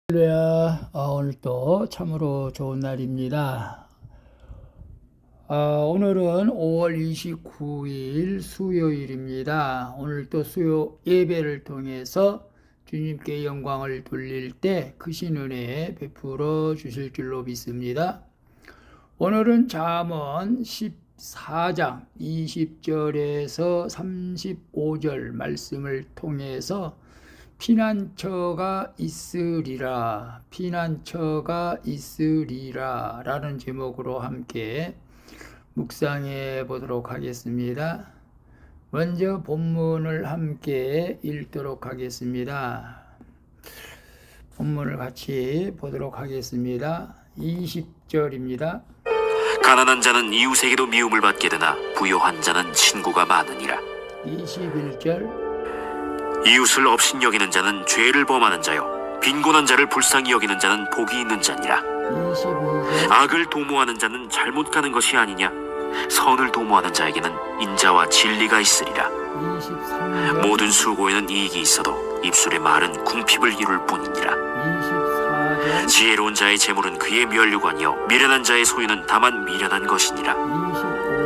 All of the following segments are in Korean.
할렐루야. 오늘 또 참으로 좋은 날입니다. 오늘은 5월 29일 수요일입니다. 오늘 또 수요 예배를 통해서 주님께 영광을 돌릴 때 크신 은혜 베풀어 주실 줄로 믿습니다. 오늘은 잠언 14장 20절에서 35절 말씀을 통해서 피난처가 있으리라 라는 제목으로 함께 묵상해 보도록 하겠습니다. 먼저 본문을 함께 읽도록 하겠습니다. 본문을 같이 보도록 하겠습니다. 20절입니다. 가난한 자는 이웃에게도 미움을 받게 되나 부요한 자는 친구가 많으니라. 21절. 이웃을 업신여기는 자는 죄를 범하는 자요, 빈곤한 자를 불쌍히 여기는 자는 복이 있는 자니라. 22절. 악을 도모하는 자는 잘못 가는 것이 아니냐, 선을 도모하는 자에게는 인자와 진리가 있으리라. 23절. 모든 수고에는 이익이 있어도 입술의 말은 궁핍을 이룰 뿐이니라. 24절. 지혜로운 자의 재물은 그의 면류관이요 미련한 자의 소유는 다만 미련한 것이니라. 25절.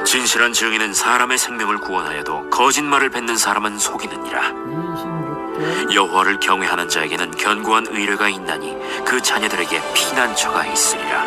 진실한 증인은 사람의 생명을 구원하여도 거짓말을 뱉는 사람은 속이느니라. 26절. 여호와를 경외하는 자에게는 견고한 의뢰가 있나니 그 자녀들에게 피난처가 있으리라.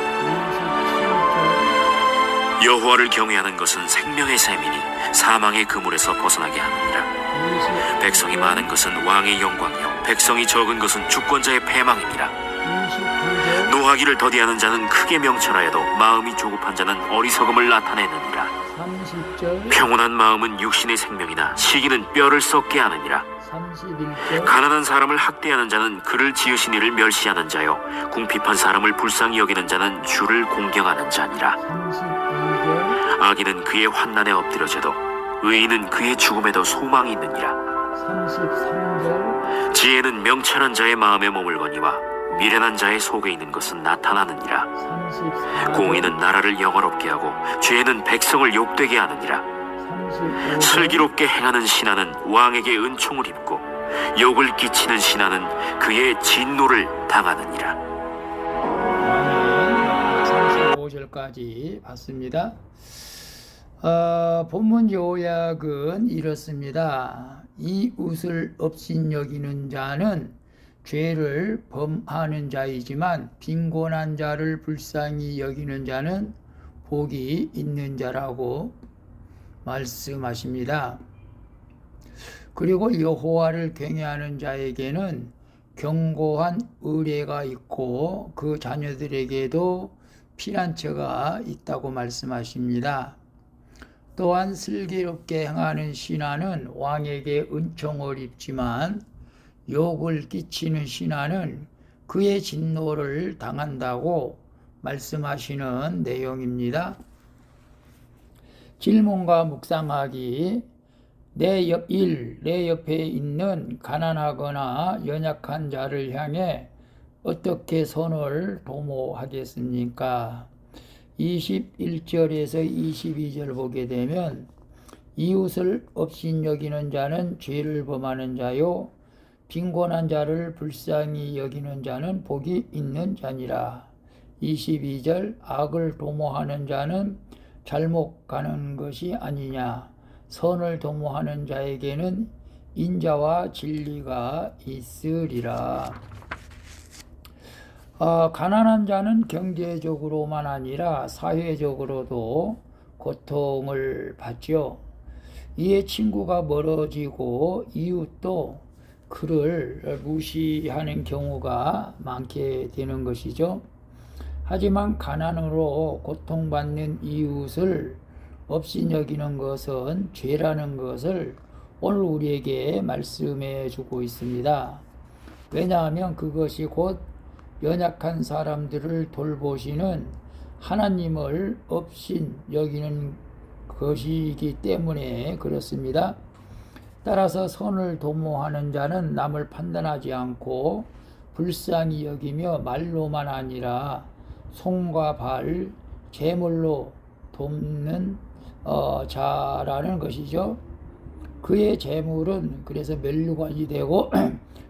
27절. 여호와를 경외하는 것은 생명의 샘이니 사망의 그물에서 벗어나게 하느니라. 백성이 많은 것은 왕의 영광이요 백성이 적은 것은 주권자의 패망이니라. 29절. 노하기를 더디하는 자는 크게 명철하여도 마음이 조급한 자는 어리석음을 나타내느니라. 30절. 평온한 마음은 육신의 생명이나 시기는 뼈를 썩게 하느니라. 31절. 가난한 사람을 학대하는 자는 그를 지으신 이를 멸시하는 자요, 궁핍한 사람을 불쌍히 여기는 자는 주를 공경하는 자니라. 32절. 악인은 그의 환난에 엎드려져도 의인은 그의 죽음에도 소망이 있느니라. 33절. 지혜는 명철한 자의 마음에 머물거니와 미련한 자의 속에 있는 것은 나타나느니라. 34절. 공의는 나라를 영화롭게 하고 죄는 백성을 욕되게 하느니라. 35절. 슬기롭게 행하는 신하는 왕에게 은총을 입고 욕을 끼치는 신하는 그의 진노를 당하느니라. 35절까지 봤습니다. 본문 요약은 이렇습니다. 이웃을 업신여기는 자는 죄를 범하는 자이지만 빈곤한 자를 불쌍히 여기는 자는 복이 있는 자라고 말씀하십니다. 그리고 여호와를 경외하는 자에게는 견고한 의뢰가 있고 그 자녀들에게도 피난처가 있다고 말씀하십니다. 또한 슬기롭게 행하는 신하는 왕에게 은총을 입지만 욕을 끼치는 신하는 그의 진노를 당한다고 말씀하시는 내용입니다. 질문과 묵상하기. 내 옆에 있는 가난하거나 연약한 자를 향해 어떻게 선을 도모하겠습니까? 21절에서 22절 보게 되면 이웃을 업신여기는 자는 죄를 범하는 자요, 빈곤한 자를 불쌍히 여기는 자는 복이 있는 자니라. 22절. 악을 도모하는 자는 잘못 가는 것이 아니냐, 선을 도모하는 자에게는 인자와 진리가 있으리라. 가난한 자는 경제적으로만 아니라 사회적으로도 고통을 받죠. 이에 친구가 멀어지고 이웃도 그를 무시하는 경우가 많게 되는 것이죠. 하지만 가난으로 고통받는 이웃을 업신여기는 것은 죄라는 것을 오늘 우리에게 말씀해 주고 있습니다. 왜냐하면 그것이 곧 연약한 사람들을 돌보시는 하나님을 업신여기는 것이기 때문에 그렇습니다. 따라서 선을 도모하는 자는 남을 판단하지 않고 불쌍히 여기며 말로만 아니라 손과 발, 재물로 돕는 자라는 것이죠. 그의 재물은 그래서 면류관이 되고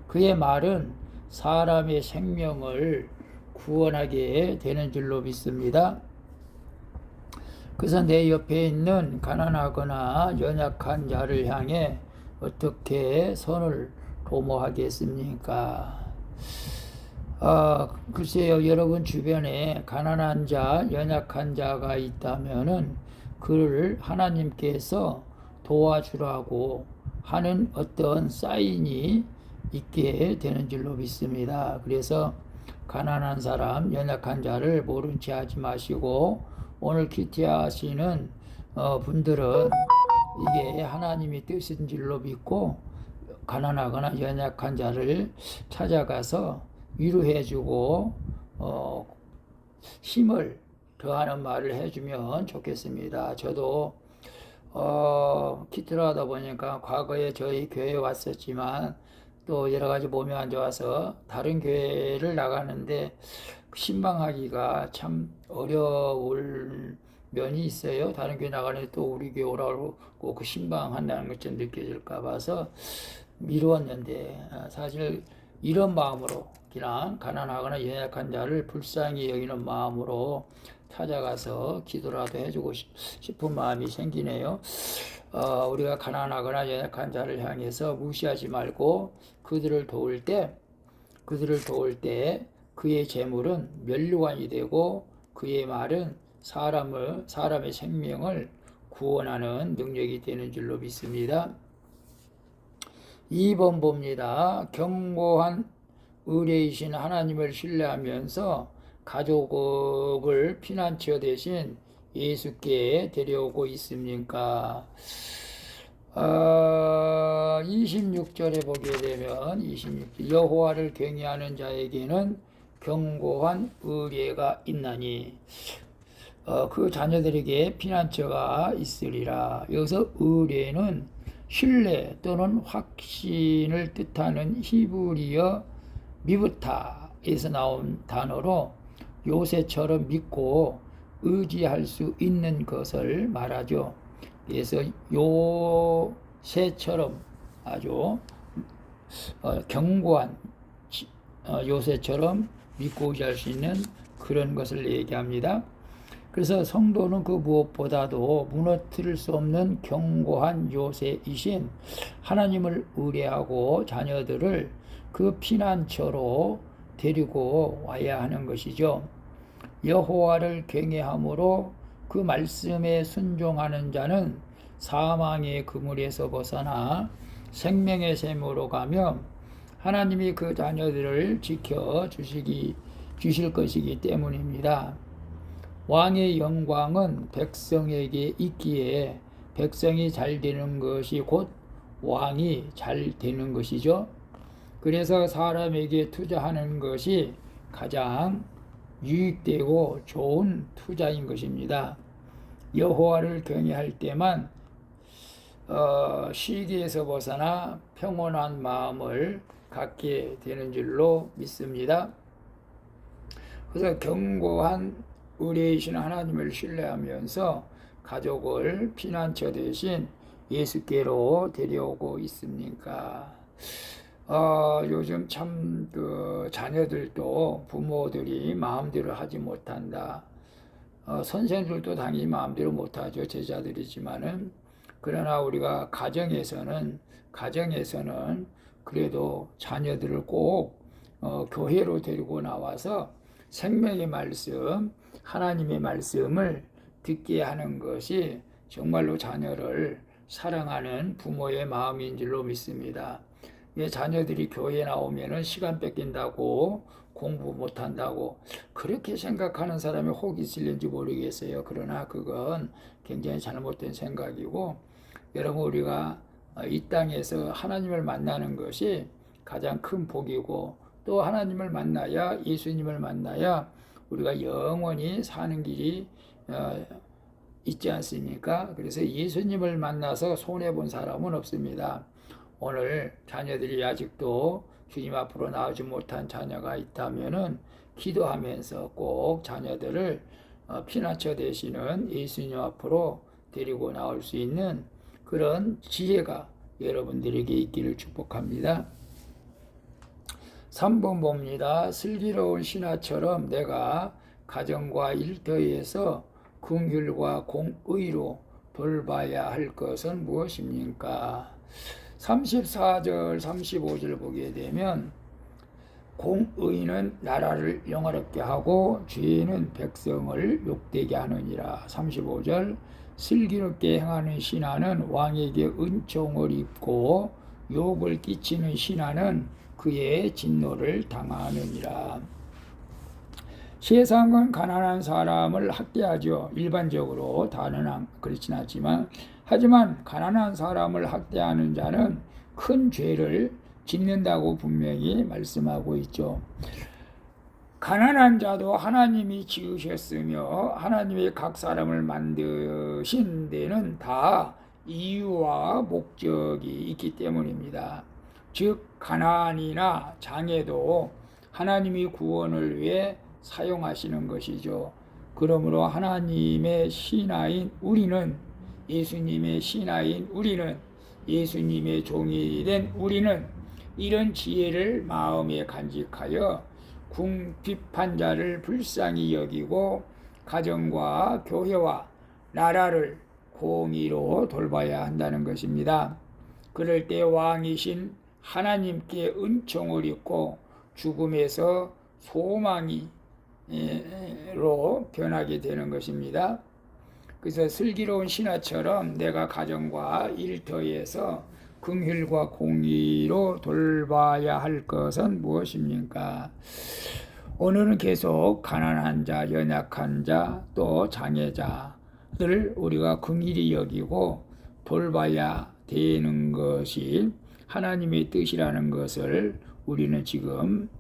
그의 말은 사람의 생명을 구원하게 되는 줄로 믿습니다. 그래서 내 옆에 있는 가난하거나 연약한 자를 향해 어떻게 선을 도모하겠습니까? 글쎄요, 여러분 주변에 가난한 자, 연약한 자가 있다면은 그를 하나님께서 도와주라고 하는 어떤 사인이 있게 되는 줄로 믿습니다. 그래서 가난한 사람, 연약한 자를 모른 채 하지 마시고, 오늘 큐티 하시는 분들은 이게 하나님의 뜻인 줄로 믿고 가난하거나 연약한 자를 찾아가서 위로해주고 힘을 더하는 말을 해주면 좋겠습니다. 저도 큐티를 하다 보니까 과거에 저희 교회에 왔었지만 또 여러 가지 몸이 안 좋아서 다른 교회를 나가는데 신방하기가 참 어려울 면이 있어요. 다른 교회 나가는데 또 우리 교회 오라고 그 신방한다는 것 좀 느껴질까 봐서 미루었는데, 사실 이런 마음으로 그냥 가난하거나 연약한 자를 불쌍히 여기는 마음으로 찾아가서 기도라도 해주고 싶은 마음이 생기네요. 우리가 가난하거나 연약한 자를 향해서 무시하지 말고 그들을 도울 때 그의 재물은 면류관이 되고 그의 말은 사람의 생명을 구원하는 능력이 되는 줄로 믿습니다. 2번 봅니다. 견고한 의뢰이신 하나님을 신뢰하면서 가족을 피난처 대신 예수께 데려오고 있습니까? 26절에 보게 되면 26절 여호와를 경외하는 자에게는 견고한 의뢰가 있나니 그 자녀들에게 피난처가 있으리라. 여기서 의뢰는 신뢰 또는 확신을 뜻하는 히브리어 미브타에서 나온 단어로 요새처럼 믿고 의지할 수 있는 것을 말하죠. 그래서 요새처럼 아주 견고한 요새처럼 믿고 의지할 수 있는 그런 것을 얘기합니다. 그래서 성도는 그 무엇보다도 무너뜨릴 수 없는 견고한 요새이신 하나님을 의뢰하고 자녀들을 그 피난처로 데리고 와야 하는 것이죠. 여호와를 경외함으로 그 말씀에 순종하는 자는 사망의 그물에서 벗어나 생명의 샘으로 가며 하나님이 그 자녀들을 지켜 주실 것이기 때문입니다. 왕의 영광은 백성에게 있기에 백성이 잘 되는 것이 곧 왕이 잘 되는 것이죠. 그래서 사람에게 투자하는 것이 가장 유익되고 좋은 투자인 것입니다. 여호와를 경외할 때만 시기에서 벗어나 평온한 마음을 갖게 되는 줄로 믿습니다. 그래서 견고한 의뢰이신 하나님을 신뢰하면서 가족을 피난처 대신 예수께로 데려오고 있습니까? 요즘 참 자녀들도 부모들이 마음대로 하지 못한다. 선생들도 당연히 마음대로 못하죠. 제자들이지만은. 그러나 우리가 가정에서는 그래도 자녀들을 꼭 교회로 데리고 나와서 생명의 말씀, 하나님의 말씀을 듣게 하는 것이 정말로 자녀를 사랑하는 부모의 마음인 줄로 믿습니다. 자녀들이 교회에 나오면은 시간 뺏긴다고, 공부 못한다고 그렇게 생각하는 사람이 혹 있을는지 모르겠어요. 그러나 그건 굉장히 잘못된 생각이고, 여러분 우리가 이 땅에서 하나님을 만나는 것이 가장 큰 복이고, 또 하나님을 만나야, 예수님을 만나야 우리가 영원히 사는 길이 있지 않습니까? 그래서 예수님을 만나서 손해본 사람은 없습니다. 오늘 자녀들이 아직도 주님 앞으로 나오지 못한 자녀가 있다면은 기도하면서 꼭 자녀들을 피난처 되시는 예수님 앞으로 데리고 나올 수 있는 그런 지혜가 여러분들에게 있기를 축복합니다. 3번 봅니다. 슬기로운 신하처럼 내가 가정과 일터에서 긍휼과 공의로 돌봐야 할 것은 무엇입니까? 34절 35절 보게 되면 공의는 나라를 영화롭게 하고 죄는 백성을 욕되게 하느니라. 35절 슬기롭게 행하는 신하는 왕에게 은총을 입고 욕을 끼치는 신하는 그의 진노를 당하느니라. 세상은 가난한 사람을 학대하죠. 일반적으로 다는 그렇진 않지만, 하지만 가난한 사람을 학대하는 자는 큰 죄를 짓는다고 분명히 말씀하고 있죠. 가난한 자도 하나님이 지으셨으며 하나님이 각 사람을 만드신 데는 다 이유와 목적이 있기 때문입니다. 즉 가난이나 장애도 하나님이 구원을 위해 사용하시는 것이죠. 그러므로 하나님의 신하인 우리는, 예수님의 신하인 우리는, 예수님의 종이 된 우리는 이런 지혜를 마음에 간직하여 궁핍한 자를 불쌍히 여기고 가정과 교회와 나라를 공의로 돌봐야 한다는 것입니다. 그럴 때 왕이신 하나님께 은총을 입고 죽음에서 소망이로 변하게 되는 것입니다. 그래서 슬기로운 신하처럼 내가 가정과 일터에서 긍휼과 공의로 돌봐야 할 것은 무엇입니까? 오늘은 계속 가난한 자, 연약한 자, 또 장애자들 우리가 긍휼히 여기고 돌봐야 되는 것이 하나님의 뜻이라는 것을 우리는 지금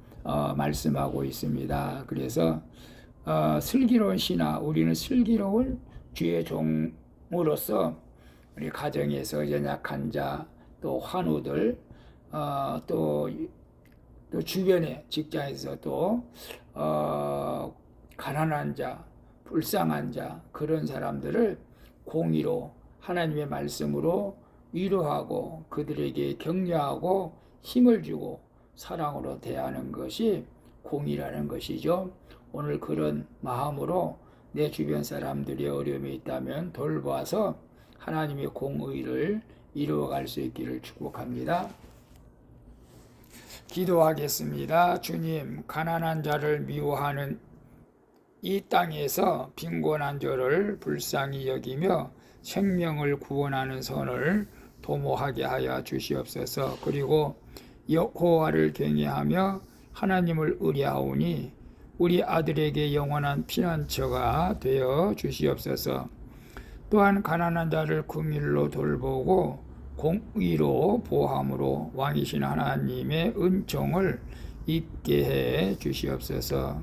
말씀하고 있습니다. 그래서 슬기로운 신하, 우리는 슬기로운 주의 종으로서 우리 가정에서 연약한 자, 또 환우들, 또 주변에 직장에서 또 가난한 자, 불쌍한 자, 그런 사람들을 공의로 하나님의 말씀으로 위로하고 그들에게 격려하고 힘을 주고 사랑으로 대하는 것이 공의라는 것이죠. 오늘 그런 마음으로 내 주변 사람들이 어려움이 있다면 돌봐서 하나님의 공의를 이루어갈 수 있기를 축복합니다. 기도하겠습니다. 주님, 가난한 자를 미워하는 이 땅에서 빈곤한 자를 불쌍히 여기며 생명을 구원하는 선을 도모하게 하여 주시옵소서. 그리고 여호와를 경외하며 하나님을 의뢰하오니 우리 아들에게 영원한 피난처가 되어 주시옵소서. 또한 가난한 자를 긍휼로 돌보고 공의로 보함으로 왕이신 하나님의 은총을 입게 해 주시옵소서.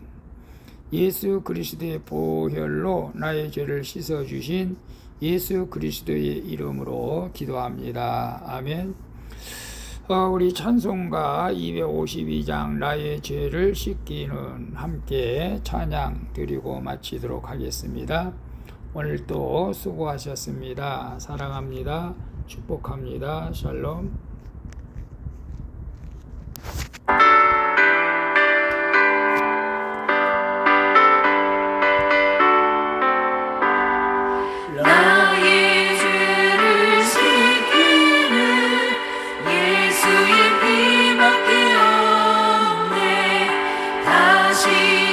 예수 그리스도의 보혈로 나의 죄를 씻어 주신 예수 그리스도의 이름으로 기도합니다. 아멘. 우리 찬송가 252장 나의 죄를 씻기는 함께 찬양 드리고 마치도록 하겠습니다. 오늘도 수고하셨습니다. 사랑합니다. 축복합니다. 샬롬. 나의 죄를 씻기는 예수의 피밖에 없네. 다시